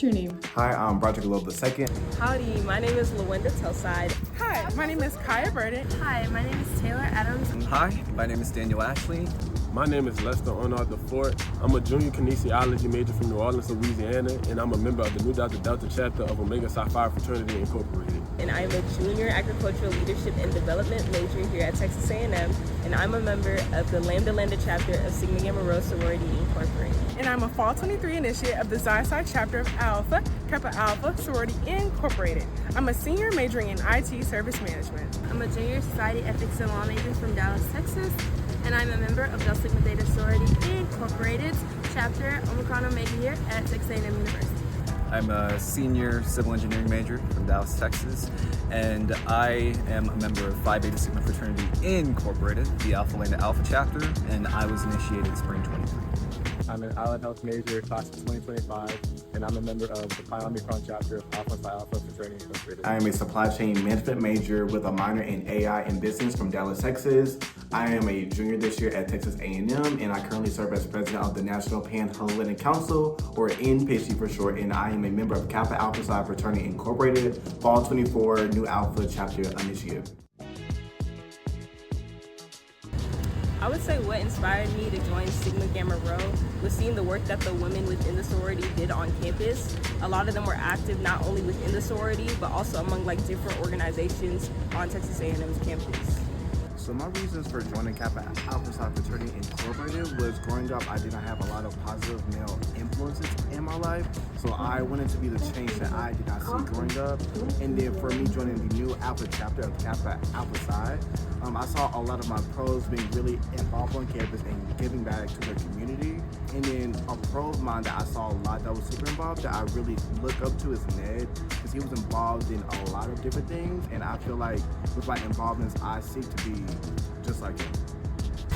your name? Hi, I'm Broderick Loeb II. Howdy, my name is LaWenda Telside. Hi, my name is Kaya Burden. Hi, my name is Taylor Adams. Hi, my name is Daniel Ashley. My name is Lester Arnold DeFort. I'm a junior kinesiology major from New Orleans, Louisiana, and I'm a member of the Nu Delta chapter of Omega Psi Phi Fraternity Incorporated. And I'm a junior agricultural leadership and development major here at Texas A&M, and I'm a member of the Lambda chapter of Sigma Gamma Rho Sorority Incorporated. And I'm a Fall 23 initiate of the Xi Psi chapter of Alpha Kappa Alpha Sorority Incorporated. I'm a senior majoring in IT service management. I'm a junior society ethics and law major from Dallas, Texas, and I'm a member of Delta Sigma Theta Sorority Incorporated chapter Omicron Omega here at Texas A&M University. I'm a senior civil engineering major from Dallas, Texas, and I am a member of Phi Beta Sigma Fraternity Incorporated, the Alpha Lambda Alpha chapter, and I was initiated spring 23. I'm an allied health major, class of 2025, and I'm a member of the Pan-Hellenic chapter of Alpha Psi Alpha Fraternity Incorporated. I am a supply chain management major with a minor in AI and business from Dallas, Texas. I am a junior this year at Texas A&M, and I currently serve as president of the National Pan-Hellenic Council, or NPHC for short, and I am a member of Kappa Alpha Psi Fraternity Incorporated, Fall 24 Nu Alpha chapter initiate. I would say what inspired me to join Sigma Gamma Rho was seeing the work that the women within the sorority did on campus. A lot of them were active not only within the sorority, but also among different organizations on Texas A&M's campus. So my reasons for joining Kappa Alpha Psi Fraternity Incorporated was growing up, I did not have a lot of positive male influences in my life. So I wanted to be the change that I did not see growing up. And then for me joining the Nu Alpha chapter of Kappa Alpha Psi, I saw a lot of my pros being really involved on campus and giving back to their community. And then a pro of mine that I saw a lot that was super involved that I really look up to is Ned, because he was involved in a lot of different things. And I feel like with my involvements, I seek to be just like him.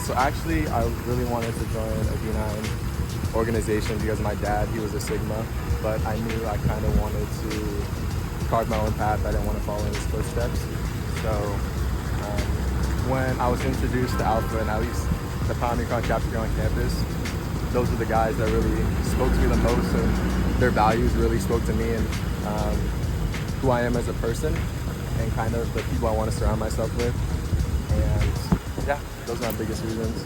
So actually, I really wanted to join a D9 organization because my dad, he was a Sigma, but I knew I kind of wanted to carve my own path. I didn't want to follow in his footsteps. So when I was introduced to Alpha and at least the Pan-Hellenic chapter here on campus, those are the guys that really spoke to me the most, and their values really spoke to me and who I am as a person and kind of the people I want to surround myself with. And yeah, those are my biggest reasons.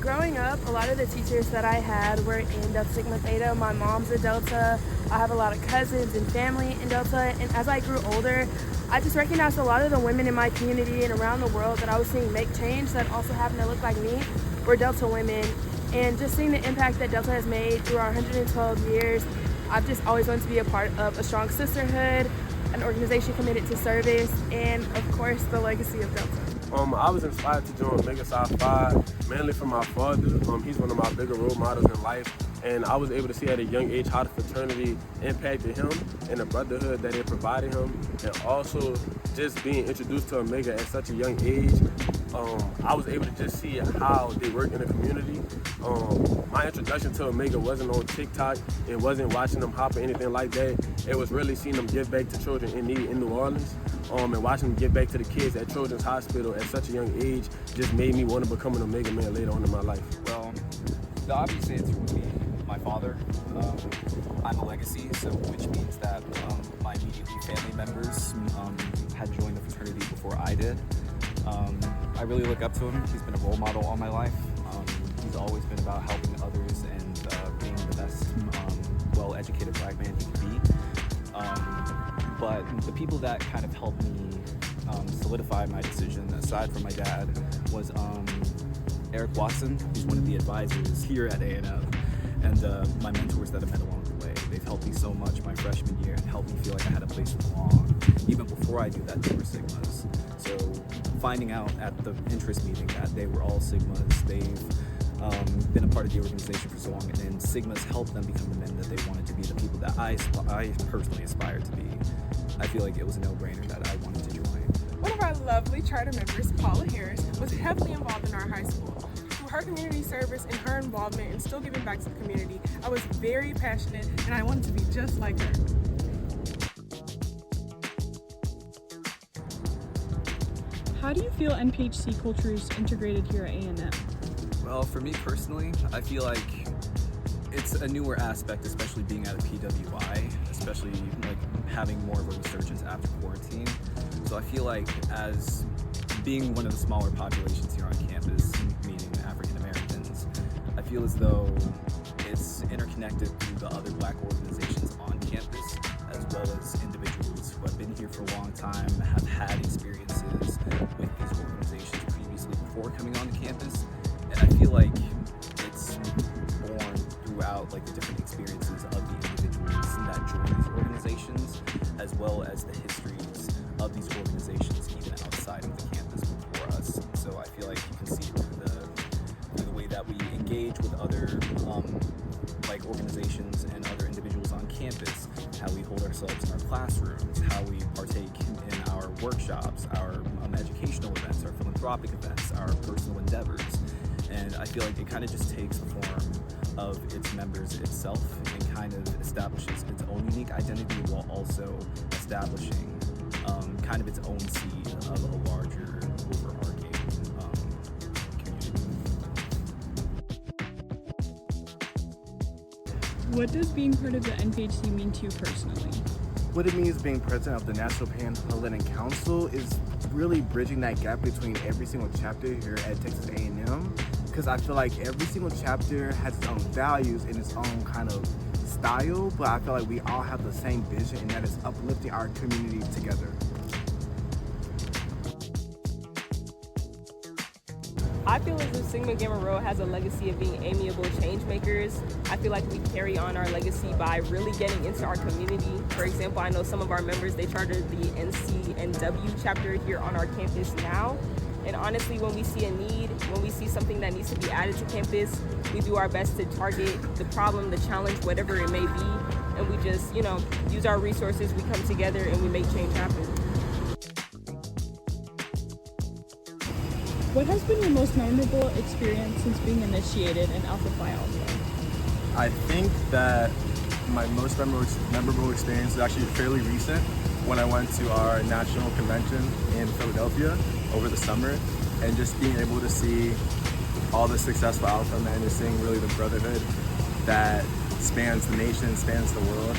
Growing up, a lot of the teachers that I had were in Delta Sigma Theta. My mom's a Delta. I have a lot of cousins and family in Delta. And as I grew older, I just recognized a lot of the women in my community and around the world that I was seeing make change that also happened to look like me were Delta women. And just seeing the impact that Delta has made through our 112 years, I've just always wanted to be a part of a strong sisterhood, an organization committed to service, and of course, the legacy of Delta. I was inspired to join Omega Psi Phi mainly from my father. He's one of my bigger role models in life, and I was able to see at a young age how the fraternity impacted him and the brotherhood that it provided him, and also just being introduced to Omega at such a young age. I was able to just see how they work in the community. My introduction to Omega wasn't on TikTok. It wasn't watching them hop or anything like that. It was really seeing them give back to children in need in New Orleans, and watching them give back to the kids at Children's Hospital at such a young age just made me want to become an Omega man later on in my life. Well, the obvious answer would be my father. I'm a legacy, so which means that my immediate family members had joined the fraternity before I did. I really look up to him. He's been a role model all my life. He's always been about helping others and being the best, well-educated black man he could be. But the people that kind of helped me solidify my decision, aside from my dad, was Eric Watson, who's one of the advisors here at A&M, and my mentors that I met along the way. They've helped me so much my freshman year and helped me feel like I had a place to belong. Even before I knew that they were Sigmas. So finding out at the interest meeting that they were all Sigmas, they've been a part of the organization for so long, and Sigmas helped them become the men that they wanted to be, the people that I personally aspired to be. I feel like it was a no-brainer that I wanted to join. One of our lovely charter members, Paula Harris, was heavily involved in our high school. Through her community service and her involvement and still giving back to the community, I was very passionate and I wanted to be just like her. How do you feel NPHC culture is integrated here at A&M? Well, for me personally, I feel like it's a newer aspect, especially being at a PWI, especially like having more of a resurgence after quarantine. So I feel like as being one of the smaller populations here on campus, meaning African Americans, I feel as though it's interconnected through the other Black organizations on campus, as well as individuals who have been here for a long time, have had experiences with these organizations previously before coming onto campus. And I feel like it's born throughout like the different experiences of the individuals that join these organizations, as well as the histories of these organizations even outside of the campus before us. So I feel like you can see it through the way that we engage with other like organizations and other individuals on campus, how we hold ourselves in our classrooms, how we partake in our workshops, our educational events, our philanthropic events, our personal endeavors. And I feel like it kind of just takes the form of its members itself and kind of establishes its own unique identity while also establishing kind of its own seed of a larger overarching community. What does being part of the NPHC mean to you personally? What it means being president of the National Pan-Hellenic Council is really bridging that gap between every single chapter here at Texas A&M, because I feel like every single chapter has its own values and its own kind of style, but I feel like we all have the same vision, and that is uplifting our community together. I feel as if Sigma Gamma Rho has a legacy of being amiable change makers. I feel like we carry on our legacy by really getting into our community. For example, I know some of our members, they chartered the NCNW chapter here on our campus now. And honestly, when we see a need, when we see something that needs to be added to campus, we do our best to target the problem, the challenge, whatever it may be. And we just, use our resources, we come together and we make change happen. What has been your most memorable experience since being initiated in Alpha Phi Alpha? I think that my most memorable experience is actually fairly recent, when I went to our national convention in Philadelphia over the summer, and just being able to see all the successful Alpha men and seeing really the brotherhood that spans the nation, spans the world,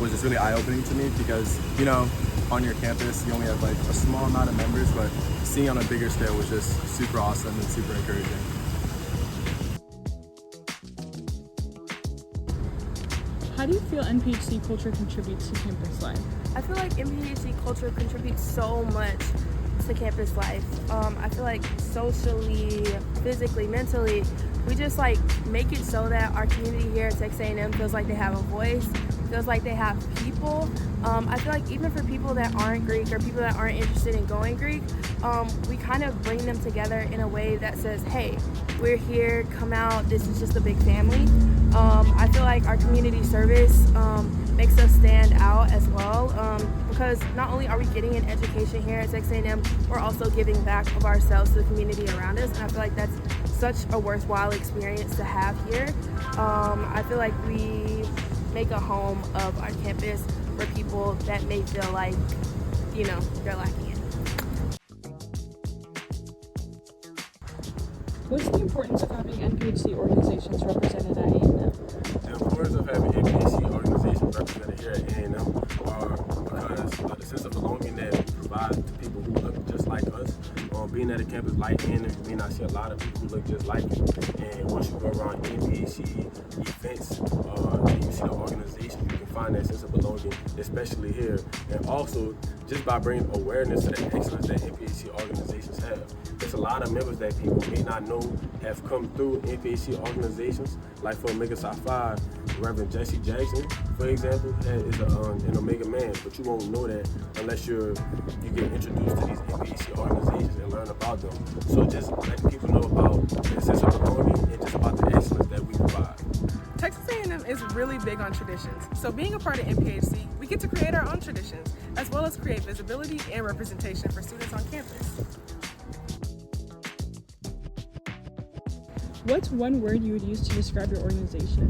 was just really eye-opening to me, because on your campus you only have like a small amount of members, but seeing on a bigger scale was just super awesome and super encouraging. How do you feel NPHC culture contributes to campus life? I feel like NPHC culture contributes so much to campus life. I feel like socially, physically, mentally, we just like make it so that our community here at Texas A&M feels like they have a voice, feels like they have people. I feel like even for people that aren't Greek or people that aren't interested in going Greek, we kind of bring them together in a way that says, hey, we're here, come out, this is just a big family. I feel like our community service makes us stand out as well, because not only are we getting an education here at Texas A&M, we're also giving back of ourselves to the community around us, and I feel like that's such a worthwhile experience to have here. I feel like we make a home of our campus for people that may feel like, they're lacking it. What's the importance of having NPHC organizations represented at A&M? The importance of having NPHC organizations represented here at A&M are because of the sense of belonging that we provide to people who look just like us. Being at a campus like A&M, you may not see a lot of people who look just like you. And once you go around NPHC events, and you see the organization, you can find that sense of belonging, especially here. And also, just by bringing awareness to the excellence that NPHC organizations have. There's a lot of members that people may not know have come through NPHC organizations, like for Omega Psi Phi, Reverend Jesse Jackson, for example, is an Omega man, but you won't know that unless you get introduced to these NPHC organizations and learn about them. So just letting people know about the sense of belonging and just about the excellence that we provide. Texas A&M is really big on traditions, so being a part of NPHC, we get to create our own traditions, as well as create visibility and representation for students on campus. What's one word you would use to describe your organization?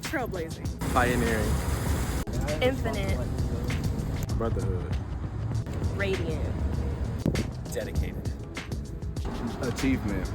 Trailblazing. Pioneering. Infinite. Brotherhood. Radiant. Dedicated. Achievement.